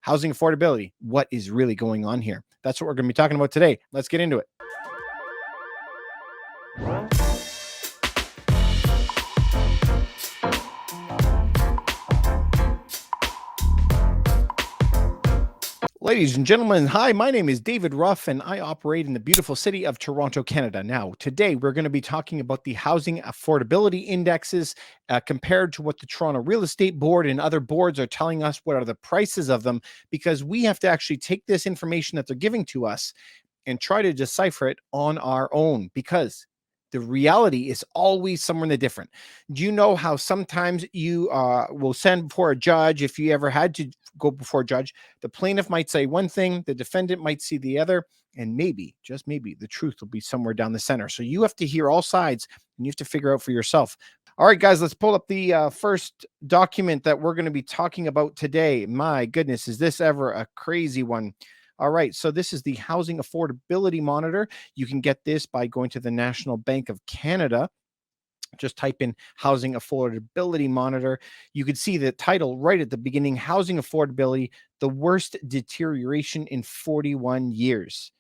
housing affordability. What is really going on here? That's what we're going to be talking about today. Let's get into it. Ladies and gentlemen, hi, my name is David Ruff, and I operate in the beautiful city of Toronto, Canada. Now, today we're going to be talking about the housing affordability indexes compared to what the Toronto Real Estate Board and other boards are telling us, what are the prices of them, because we have to actually take this information that they're giving to us and try to decipher it on our own, because the reality is always somewhere in the different. Do you know how sometimes you will send before a judge? If you ever had to go before a judge, the plaintiff might say one thing, the defendant might see the other, and maybe, just maybe, the truth will be somewhere down the center. So you have to hear all sides and you have to figure out for yourself. All right, guys, let's pull up the first document that we're going to be talking about today. My goodness, is this ever a crazy one? All right, so this is the Housing Affordability Monitor. You can get this by going to the National Bank of Canada. Just type in Housing Affordability Monitor. You can see the title right at the beginning, Housing Affordability, the worst deterioration in 41 years.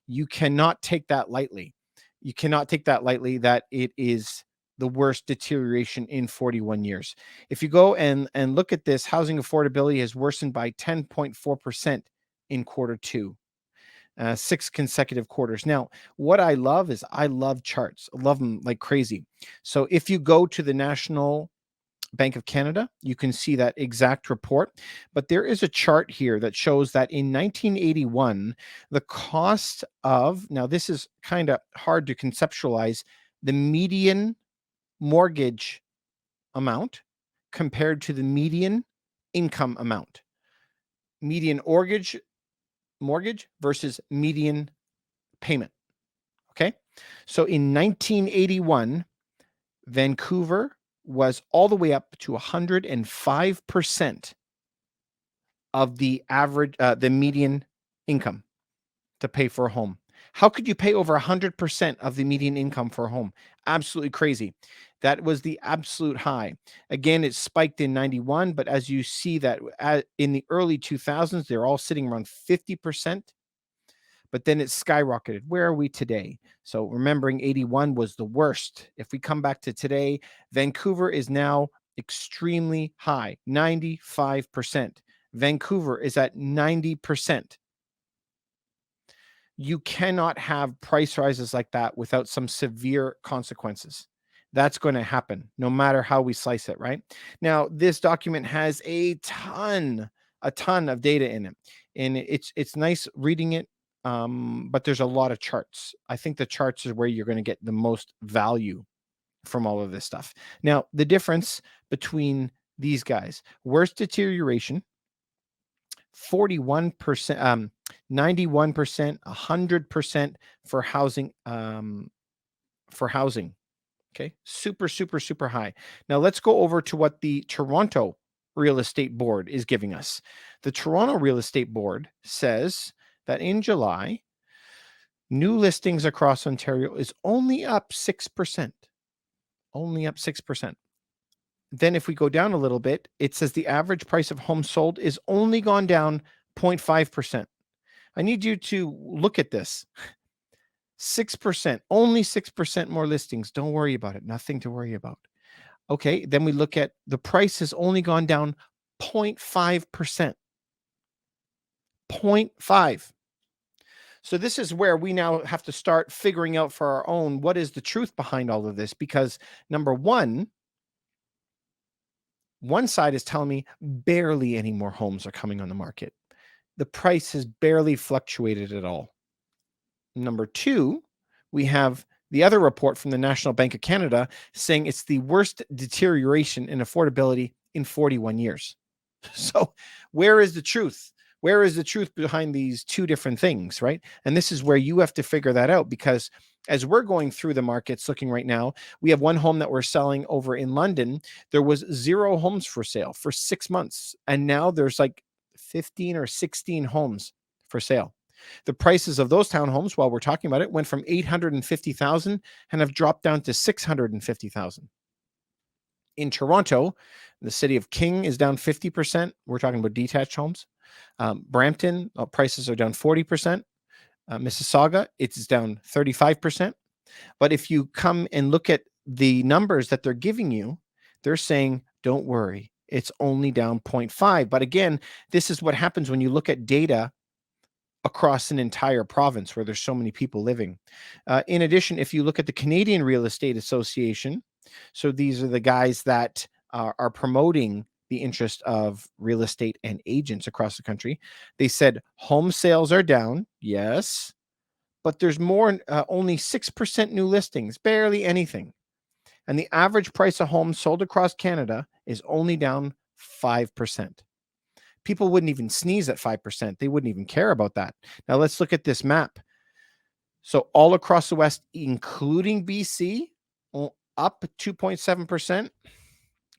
You cannot take that lightly. You cannot take that lightly, that it is the worst deterioration in 41 years. If you go and look at this, housing affordability has worsened by 10.4% in quarter two, 6 consecutive quarters. Now, what I love is I love charts. I love them like crazy. So if you go to the National Bank of Canada, you can see that exact report. But there is a chart here that shows that in 1981, the cost of, now this is kind of hard to conceptualize, the median mortgage amount compared to the median income amount. Median mortgage versus median payment. Okay. So in 1981, Vancouver was all the way up to 105% of the average, the median income to pay for a home. How could you pay over 100% of the median income for a home? Absolutely crazy. That was the absolute high. Again, it spiked in 91, but as you see that in the early 2000s, they're all sitting around 50%, but then it skyrocketed. Where are we today? So remembering 81 was the worst. If we come back to today, Vancouver is now extremely high, 95%. Vancouver is at 90%. You cannot have price rises like that without some severe consequences. That's going to happen no matter how we slice it, right? Now, this document has a ton of data in it, and it's nice reading it, but there's a lot of charts. I think the charts is where you're going to get the most value from all of this stuff. Now, the difference between these guys, worst deterioration, 41%, 91%, 100% for housing, Okay. Super high. Now let's go over to what the Toronto Real Estate Board is giving us. The Toronto Real Estate Board says that in July, new listings across Ontario is only up 6%. Only up 6%. Then if we go down a little bit, it says the average price of homes sold is only gone down 0.5%. I need you to look at this. 6%, only 6% more listings. Don't worry about it. Nothing to worry about. Okay, then we look at the price has only gone down 0.5%. 0.5. So this is where we now have to start figuring out for our own, what is the truth behind all of this? Because number one side is telling me barely any more homes are coming on the market. The price has barely fluctuated at all. Number two, we have the other report from the National Bank of Canada saying it's the worst deterioration in affordability in 41 years. So where is the truth? Where is the truth behind these two different things, right? And this is where you have to figure that out, because as we're going through the markets looking right now, we have one home that we're selling over in London. There was 0 homes for sale for 6 months. And now there's like 15 or 16 homes for sale. The prices of those townhomes, while we're talking about it, went from $850,000 and have dropped down to $650,000. In Toronto, the city of King is down 50%. We're talking about detached homes. Brampton, prices are down 40%. Mississauga, it's down 35%. But if you come and look at the numbers that they're giving you, they're saying, don't worry, it's only down 0.5. But again, this is what happens when you look at data across an entire province where there's so many people living. In addition, if you look at the Canadian Real Estate Association, so these are the guys that are promoting the interest of real estate and agents across the country. They said home sales are down, yes, but there's more, only 6% new listings, barely anything. And the average price of homes sold across Canada is only down 5%. People wouldn't even sneeze at 5%. They wouldn't even care about that. Now let's look at this map. So all across the West, including BC, up 2.7%.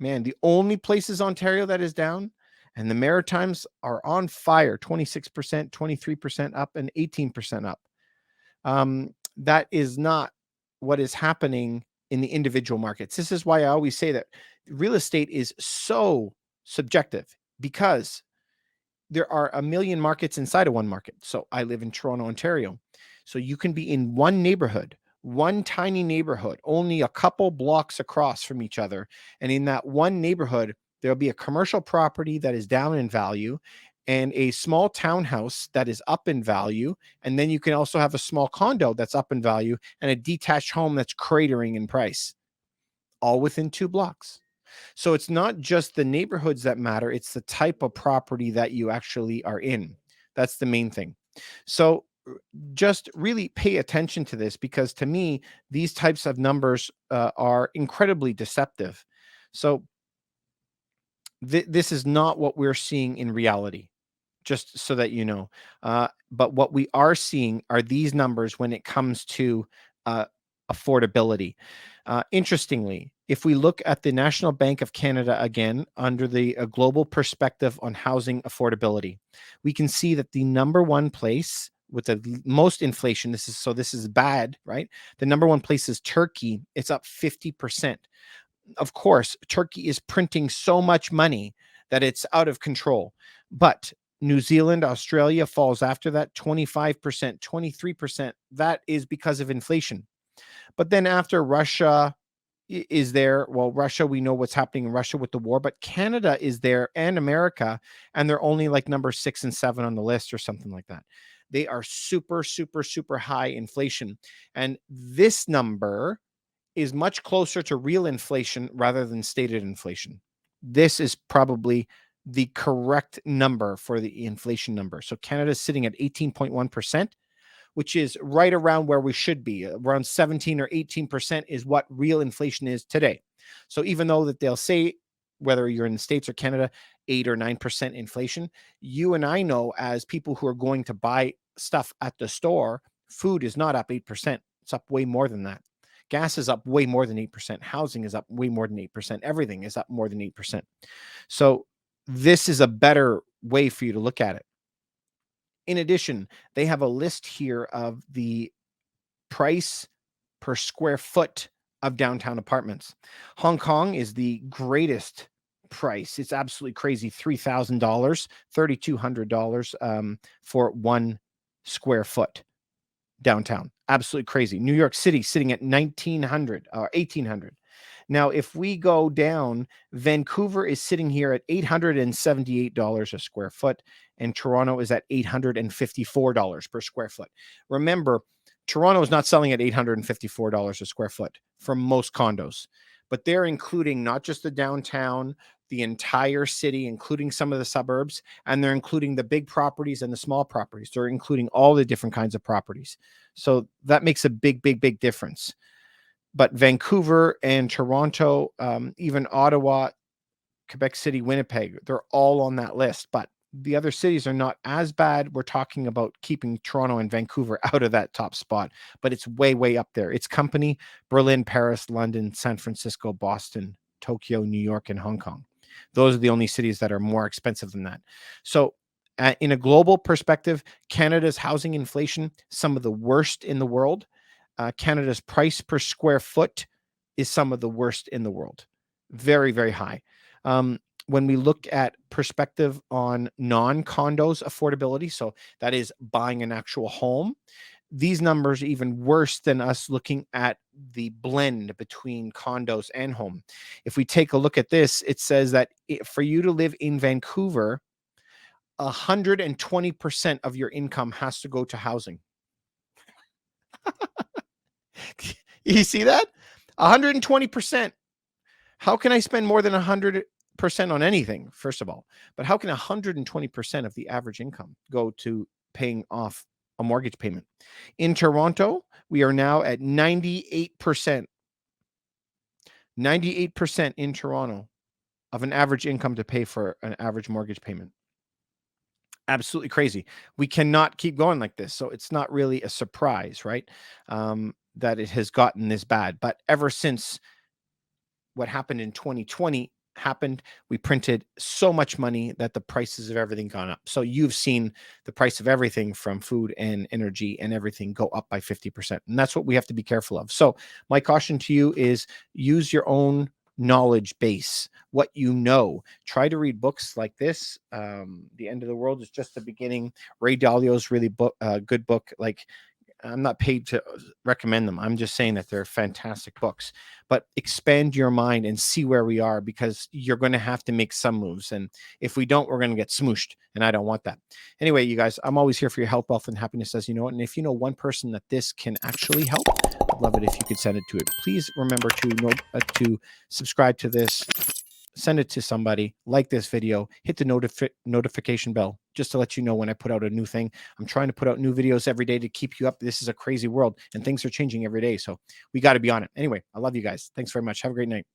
Man, the only places Ontario that is down, and the Maritimes are on fire, 26%, 23% up, and 18% up. That is not what is happening in the individual markets. This is why I always say that real estate is so subjective, because there are a million markets inside of one market. So I live in Toronto, Ontario. So you can be in one neighborhood, one tiny neighborhood, only a couple blocks across from each other. And in that one neighborhood, there'll be a commercial property that is down in value and a small townhouse that is up in value. And then you can also have a small condo that's up in value and a detached home that's cratering in price, all within 2 blocks. So it's not just the neighborhoods that matter, it's the type of property that you actually are in. That's the main thing. So just really pay attention to this, because to me, these types of numbers are incredibly deceptive. So this is not what we're seeing in reality, just so that you know. But what we are seeing are these numbers when it comes to affordability. Interestingly, if we look at the National Bank of Canada again, under the global perspective on housing affordability, we can see that the number one place with the most inflation, this is bad, right? The number one place is Turkey. It's up 50%. Of course, Turkey is printing so much money that it's out of control. But New Zealand, Australia falls after that, 25%, 23%. That is because of inflation. But then after, Russia is there. Well, Russia, we know what's happening in Russia with the war, but Canada is there and America, and they're only like number 6 and 7 on the list or something like that. They are super, super, super high inflation. And this number is much closer to real inflation rather than stated inflation. This is probably the correct number for the inflation number. So Canada's sitting at 18.1%, which is right around where we should be. Around 17 or 18% is what real inflation is today. So even though that they'll say, whether you're in the States or Canada, 8 or 9% inflation, you and I know, as people who are going to buy stuff at the store, food is not up 8%. It's up way more than that. Gas is up way more than 8%. Housing is up way more than 8%. Everything is up more than 8%. So this is a better way for you to look at it. In addition, they have a list here of the price per square foot of downtown apartments. Hong Kong is the greatest price. It's absolutely crazy. $3,000, $3,200 for 1 square foot downtown. Absolutely crazy. New York City sitting at $1,900 or $1,800. Now, if we go down, Vancouver is sitting here at $878 a square foot, and Toronto is at $854 per square foot. Remember, Toronto is not selling at $854 a square foot for most condos, but they're including not just the downtown, the entire city, including some of the suburbs, and they're including the big properties and the small properties. They're including all the different kinds of properties. So that makes a big, big, big difference. But Vancouver and Toronto, even Ottawa, Quebec City, Winnipeg, they're all on that list. But the other cities are not as bad. We're talking about keeping Toronto and Vancouver out of that top spot, but it's way, way up there. It's company: Berlin, Paris, London, San Francisco, Boston, Tokyo, New York, and Hong Kong. Those are the only cities that are more expensive than that. So in a global perspective, Canada's housing inflation, some of the worst in the world. Canada's price per square foot is some of the worst in the world. Very, very high. when we look at perspective on non-condos affordability, so that is buying an actual home, these numbers are even worse than us looking at the blend between condos and home. If we take a look at this, it says that for you to live in Vancouver, 120% of your income has to go to housing. You see that? 120%. How can I spend more than 100% on anything, first of all? But how can 120% of the average income go to paying off a mortgage payment? In Toronto, we are now at 98%. 98% in Toronto of an average income to pay for an average mortgage payment. Absolutely crazy. We cannot keep going like this. So it's not really a surprise, right? That it has gotten this bad. But ever since what happened in 2020 happened, we printed so much money that the prices of everything gone up. So you've seen the price of everything from food and energy and everything go up by 50%. And that's what we have to be careful of. So my caution to you is use your own knowledge base, what you know. Try to read books like this. The End of the World is just the beginning. Ray Dalio's really good book. Like, I'm not paid to recommend them. I'm just saying that they're fantastic books. But expand your mind and see where we are, because you're going to have to make some moves. And if we don't, we're going to get smooshed. And I don't want that. Anyway, you guys, I'm always here for your health, wealth, and happiness, as you know it. And if you know one person that this can actually help, I'd love it if you could send it to it. Please remember to subscribe to this. Send it to somebody, like this video, hit the notification bell just to let you know when I put out a new thing. I'm trying to put out new videos every day to keep you up. This is a crazy world and things are changing every day. So we got to be on it. Anyway, I love you guys. Thanks very much. Have a great night.